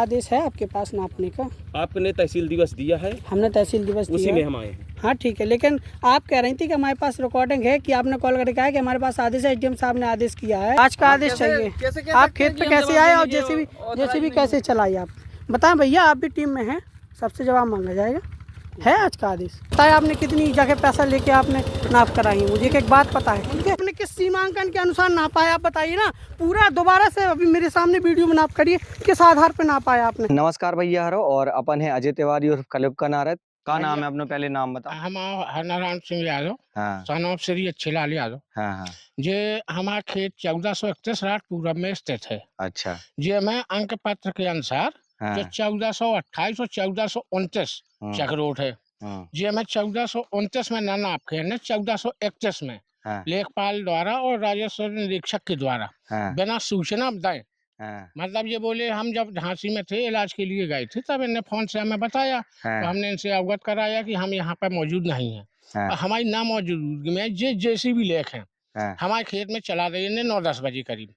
आदेश है आपके पास नापने का? आपने तहसील दिवस दिया है, हमने तहसील दिवस उसी दिया में है। हम आए हैं। हाँ ठीक है, लेकिन आप कह रही थी कि हमारे पास रिकॉर्डिंग है कि आपने कॉल करके कहा है कि हमारे पास आदेश है, एसडीएम साहब ने आदेश किया है, आज का आदेश चाहिए। आप खेत पे कैसे आए और जेसीबी कैसे चलाई आप बताएं भैया, आप भी टीम में हैं, सबसे जवाब मांगा जाएगा। है आज का आदेश? बताए आपने कितनी जगह पैसा लेके आपने नाप कराई है, मुझे एक बात पता है, ठीक है? आपने किस सीमांकन के अनुसार नापा है आप बताइए ना, पूरा दोबारा से अभी मेरे सामने वीडियो में नाप करिए, किस आधार पे नापा है आपने? नमस्कार भैया हरो, और अपन है अजय तिवारी और कलिप का नारद। का नाम है अपना, पहले नाम बताओ। हम हरनारायण सिंह यादव, हाँ सन ऑफ श्री अच्छेलाल यादव। हाँ हाँ। जे हमारा खेत 1431 रात पूरब में स्थित है। अच्छा। जे में अंक पत्र के अनुसार हाँ। जो 1428 और 1429 चक्रोट है, जे में 1429 में न नाप के 1431 में हाँ। लेखपाल द्वारा और राजस्व निरीक्षक के द्वारा बिना सूचना बताए, मतलब ये बोले हम जब झांसी में थे इलाज के लिए गए थे तब इन्हें फोन से हमें बताया, तो हमने इनसे अवगत कराया कि हम यहाँ पर मौजूद नहीं हैं। और हमारी ना मौजूदगी में जेसीबी लेख हैं हमारे खेत में चला रही है 9-10 बजे करीब।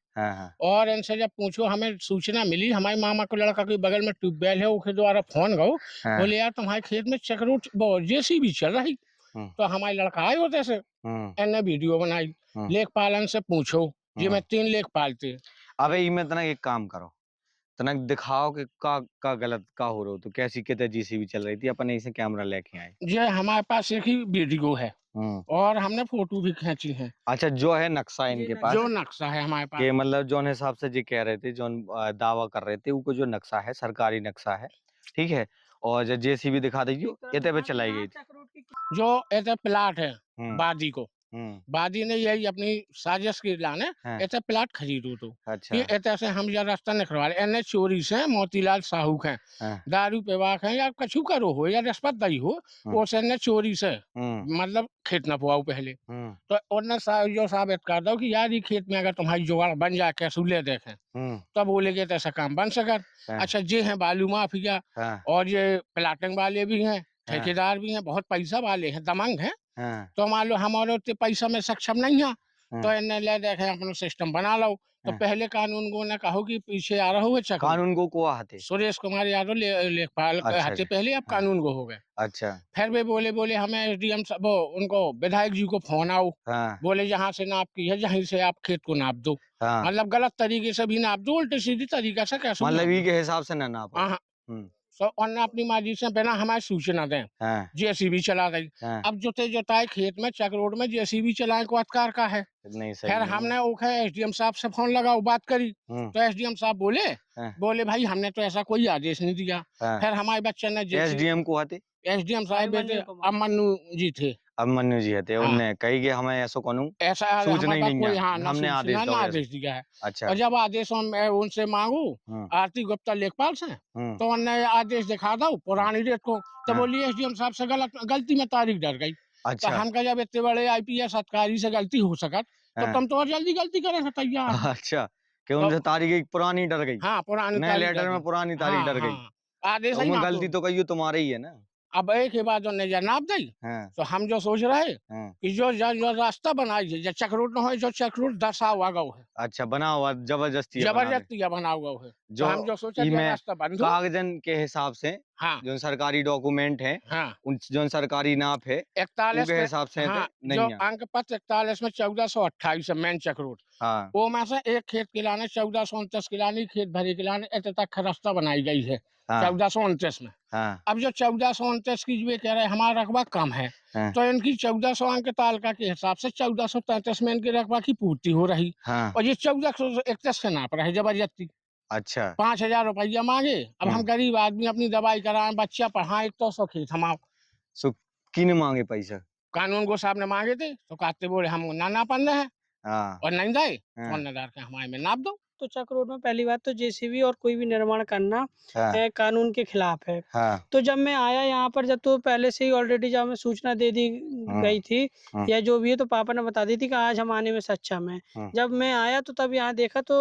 और इनसे जब पूछो हमें सूचना मिली, हमारे मामा को लड़का के बगल में ट्यूबवेल है उसके द्वारा फोन गो, बोले यार तुम्हारे खेत में चक्रोट जेसीबी चल रही। तो हमारे लड़का आए होते से इन्हें वीडियो बनाई, लेखपालन से पूछो, जी मैं 3 लेखपाल थे। अबे इनमें तना एक काम करो, तना दिखाओ कि का गलत का हो रहा हो, तो कैसी कितने जीसीबी चल रही थी, अपन ऐसे कैमरा लेके आए। ये हमारे पास एक ही वीडियो है और हमने फोटो भी खींची है। अच्छा, जो है नक्शा इनके पास, जो नक्शा है हमारे पास, के मतलब जो हिसाब से जी कह रहे थे, जो दावा कर रहे थे, वो जो नक्शा है सरकारी नक्शा है, ठीक है। और जो जेसीबी दिखा दीजिए इतने पे चलाई गई थी। जो ऐसे प्लाट है बादी को, बादी ने यही अपनी साजिश के लाने ऐसे प्लाट खरीदो तो अच्छा। ऐसे से हम यह रास्ता निकलवा रहे, एने चोरी से मोतीलाल साहू है, दारू पेवाक है या कछु करो हो या रिश्वत दई हो, उसे ने चोरी से मतलब खेत न पुआओ पहले, तो उन्होंने जो साबित कर दो कि यार ये खेत में अगर तुम्हारी जुगाड़ बन जाए कैसूले देखें तब बोलेगे तो ऐसा काम बन सकर। अच्छा, ये है बालू माफिया और ये प्लाटिंग वाले भी हैं, ठेकेदार भी हैं, बहुत पैसा वाले हैं, दमंग हैं। तो मान लो हमारे उतने पैसा में सक्षम नहीं है, तो इन्हें ले देखे अपना सिस्टम बना लो। तो पहले कानून को ने कहो कि पीछे आ रहा हो कानून को आते सुरेश कुमार यादव लेखपाल हाथे पहले, अब कानून को हो गए। अच्छा। फिर वे बोले हमें एसडीएम साहब उनको विधायक जी को फोन आओ, बोले यहाँ से नाप की है, जहीं से आप खेत को नाप दो, मतलब गलत तरीके से भी नाप दो, उल्टे सीधी तरीका से कैसे, मतलब के हिसाब से ना नाप। तो उन्होंने अपनी मर्जी से बिना हमारी सूचना दें जेसीबी चला गई। अब जोताई खेत में चक्रोड में जेसीबी चलाए को अधिकार का है। नहीं सही। फिर हमने एसडीएम साहब से फोन लगाओ, बात करी, तो एसडीएम साहब बोले भाई हमने तो ऐसा कोई आदेश नहीं दिया। फिर हमारे बच्चे ने एसडीएम को आते, एसडीएम साहब बेटे अमन्नू जी थे, अभिमन्यु जी थे, उन्हें कही कि हमें ऐसा कानून ऐसा सूचना ही नहीं है, हमने आदेश दिया है। अच्छा। और जब आदेश मैं उनसे मांगू आरती गुप्ता लेखपाल से, तो उन्होंने आदेश दिखा दो पुरानी डेट को, तो बोली एसडीएम साहब से गलती में तारीख डर गई। अच्छा। तो हम कहा जब इतने बड़े आईपीएस अधिकारी से गलती हो सकत तो तुम तो और जल्दी गलती करे तैयार। अच्छा, कि उनसे तारीख पुरानी डर गई। हाँ, पुरानी नए लेटर में पुरानी तारीख डर गई। आदेश गलती तो कही तुम्हारी ही है ना। अब एक के बाद उन्हें जनाब दी, तो हम जो सोच रहे कि जो रास्ता बनाई है, जो चक्रोट न हो, जो चक्रोट दर्शा हुआ गौ है। अच्छा, बना हुआ जबरदस्ती बना हुआ है, जो हम जो सोचा रास्ता बंद हो। कागजन के हिसाब से जो सरकारी डॉक्यूमेंट है, उन जो सरकारी नाप है 41 के हिसाब से जो अंक पत्र 41 में 1428 मेन चक्रोट, वो में से एक खेत के लाने 1429 के लाने खेत भरे के लाने इतने तक रास्ता बनाई गई है 1429 में। अब जो 1429 की जो कह रहे हैं हमारा रकबा कम है, तो इनकी 1400 अंक तालिका के हिसाब से 1433 में इनकी रकबा की पूर्ति हो रही, और ये 1431 से नाप रहे जबरदस्ती। अच्छा। 5000 रुपया मांगे। अब हम गरीब आदमी अपनी दवाई कराएं, बच्चा पढ़ाएं, तो सौ खेत हमाओ किने मांगे पैसा, कानून को साहब ने मांगे थे, तो कहते बोले हम ना नापन रहे और नहीं दे के हमारे में नाप दो। तो चक्रोड में पहली बात तो जेसीबी और कोई भी निर्माण करना कानून के खिलाफ है। तो जब मैं आया यहाँ पर, जब तो पहले से ही ऑलरेडी जब हमें सूचना दे दी गई थी या जो भी है, तो पापा ने बता दी थी कि आज हम आने में सक्षम है। जब मैं आया तो तब यहाँ देखा तो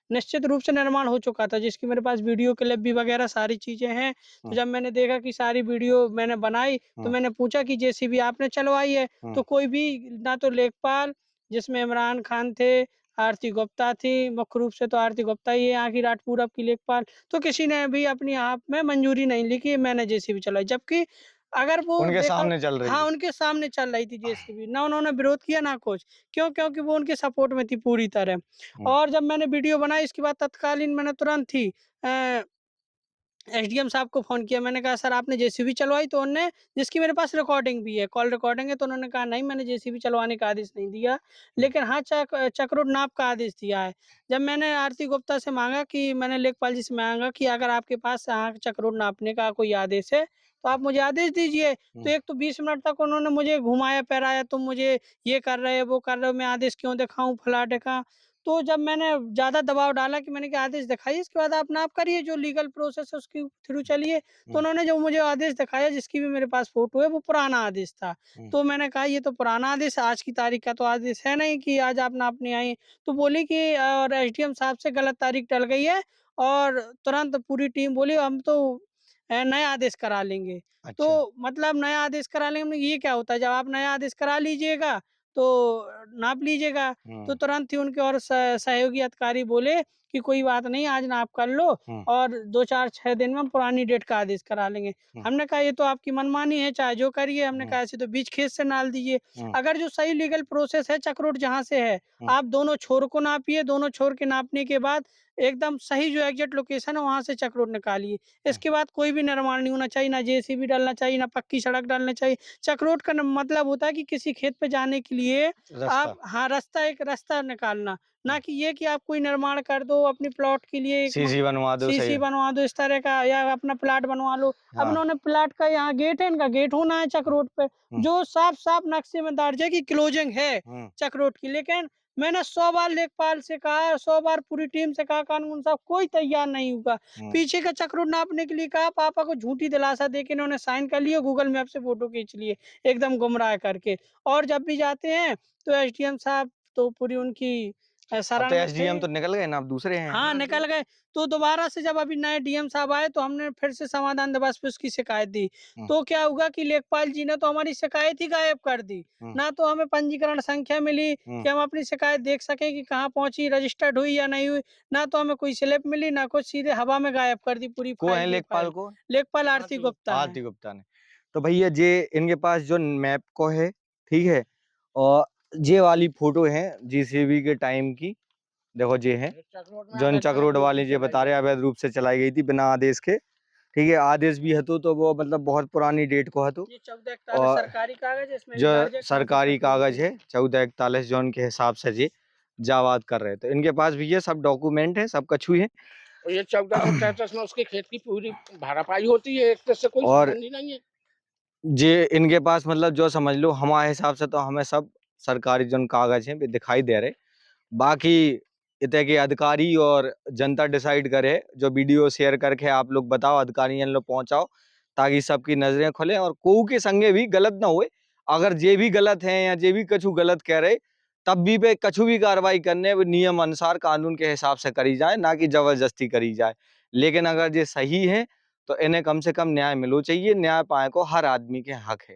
निश्चित रूप से निर्माण हो चुका था, जिसकी मेरे पास वीडियो क्लिप भी वगैरह सारी चीजें हैं। तो जब मैंने देखा कि सारी वीडियो मैंने बनाई, तो मैंने पूछा कि जेसीबी आपने चलवाई है? तो कोई भी ना तो लेखपाल जिसमें इमरान खान थे, आरती गुप्ता थी, मुख्य रूप से तो आरती गुप्ता ही है यहाँ की राजपूरब की लेखपाल। तो किसी ने भी अपनी आप में मंजूरी नहीं ली कि मैंने जेसीबी चलाई, जबकि अगर वो उनके देखा, सामने चल रही हाँ, थी। उनके सामने चल रही थी जेसीबी, ना उन्होंने विरोध किया ना कुछ। क्यों? क्योंकि वो उनके सपोर्ट में थी पूरी तरह। और जब मैंने वीडियो बनाई इसके बाद तत्कालीन मैंने तुरंत ही एसडीएम साहब को फ़ोन किया। मैंने कहा सर आपने जेसीबी चलवाई? तो उन्होंने, जिसकी मेरे पास रिकॉर्डिंग भी है, कॉल रिकॉर्डिंग है, तो उन्होंने कहा नहीं मैंने जेसीबी चलवाने का आदेश नहीं दिया, लेकिन हाँ चक्रोड नाप का आदेश दिया है। जब मैंने आरती गुप्ता से मांगा कि मैंने लेखपाल जी से मांगा कि अगर आपके पास चक्रोड नापने का कोई आदेश है तो आप मुझे आदेश दीजिए। तो एक तो 20 मिनट तक उन्होंने मुझे घुमाया फिराया, तुम मुझे ये कर रहे हो वो कर रहे हो, मैं आदेश क्यों दिखाऊं फला ढिका। तो जब मैंने ज़्यादा दबाव डाला कि मैंने कहा आदेश दिखाइए, इसके बाद आप नाप करिए, जो लीगल प्रोसेस है उसके थ्रू चलिए। तो उन्होंने जो मुझे आदेश दिखाया, जिसकी भी मेरे पास फ़ोटो है, वो पुराना आदेश था। तो मैंने कहा ये तो पुराना आदेश है, आज की तारीख का तो आदेश है नहीं कि आज आप नापने आई। तो बोली कि और एसडीएम साहब से गलत तारीख डल गई है, और तुरंत पूरी टीम बोली हम तो नया आदेश करा लेंगे। अच्छा। तो मतलब नया आदेश करा लेंगे, हमने ये क्या होता है? जब आप नया आदेश करा लीजिएगा तो नाप लीजिएगा। तो तुरंत ही उनके और सहयोगी अधिकारी बोले कि कोई बात नहीं, आज नाप कर लो और 2-4-6 दिन में हम पुरानी डेट का आदेश करा लेंगे। हमने कहा ये तो आपकी मनमानी है, चाहे जो करिए। हमने कहा ऐसे तो बीच खेत से नाल दीजिए। अगर जो सही लीगल प्रोसेस है चक्रोड जहाँ से है, आप दोनों छोर को नापिए, दोनों छोर के नापने के बाद एकदम सही जो एग्जैक्ट लोकेशन है वहाँ से चक्रोड निकालिए। इसके बाद कोई भी निर्माण नहीं होना चाहिए, ना जेसीबी डालना चाहिए, ना पक्की सड़क डालना चाहिए। चक्रोड का मतलब होता है कि किसी खेत पे जाने के लिए आप, हाँ, रास्ता, एक रास्ता निकालना, ना कि ये कि आप कोई निर्माण कर दो अपनी प्लॉट के लिए, सीसी बनवा दो, सीसी सही। बनवा दो इस तरह का, या अपना प्लाट बनवा लो। अब उन्होंने प्लाट का यहाँ गेट है, इनका गेट होना है चक रोड पे, जो साफ साफ नक्शे में दर्ज है कि क्लोजिंग है चक रोड की। लेकिन मैंने 100 बार लेखपाल से कहा, 100 बार पूरी टीम से कहा, कानून साहब कोई तैयार नहीं हुआ। पीछे का चक रोड नापने के लिए कहा, पापा को झूठी दिलासा दे के इन्होंने साइन कर लिए, गूगल मैप से फोटो खींच लिए एकदम गुमराह करके। और जब भी जाते हैं तो एसडीएम साहब तो पूरी उनकी अब तो एसडीएम तो निकल गए ना, अब दूसरे हैं। हाँ, निकल गए। तो दोबारा से जब अभी नए डीएम साहब आए तो हमने फिर से समाधान दिवस पे उसकी शिकायत दी। तो क्या हुआ कि लेखपाल जी ने तो हमारी शिकायत ही गायब कर दी। ना तो हमें पंजीकरण संख्या मिली कि हम अपनी शिकायत देख सके कि कहाँ पहुंची, रजिस्टर्ड हुई या नहीं हुई। ना तो हमें कोई स्लिप मिली, ना कुछ, सीधे हवा में गायब कर दी पूरी को है फाइल। लेखपाल को? लेखपाल आरती गुप्ता है। आरती गुप्ता ने। तो भैया जे इनके पास जो मैप को है, ठीक है, और ये वाली फोटो है जेसीबी के टाइम की, देखो ये है जो चक्रोड वाले ये बता रहे अवैध रूप से चलाई गई थी बिना आदेश के, ठीक है। आदेश भी है तो वो मतलब बहुत पुरानी डेट को है। तो और सरकारी कागज है, इसमें जो सरकारी कागज है 1441 जो उनके हिसाब से ये जावाद कर रहे थे। इनके पास भी ये सब डॉक्यूमेंट है, सब कछु है। और ये 1433 में उसके खेत की पूरी भरपाई होती है, एक से कोई संबंध ही नहीं है। जे इनके पास मतलब जो समझ लो हमारे हिसाब से तो हमें सब सरकारी जो कागज हैं वे दिखाई दे रहे। बाकी इतने के अधिकारी और जनता डिसाइड करे। जो वीडियो शेयर करके आप लोग बताओ, अधिकारी इन लोग पहुंचाओ, ताकि सबकी नजरें खुले और कोऊ के संगे भी गलत ना हुए। अगर जे भी गलत है या जे भी कछु गलत कह रहे, तब भी पे कछु भी कार्रवाई करने नियम अनुसार कानून के हिसाब से करी जाए, ना कि जबरदस्ती करी जाए। लेकिन अगर ये सही है तो इन्हें कम से कम न्याय मिलो चाहिए। न्याय पाए को हर आदमी के हक है।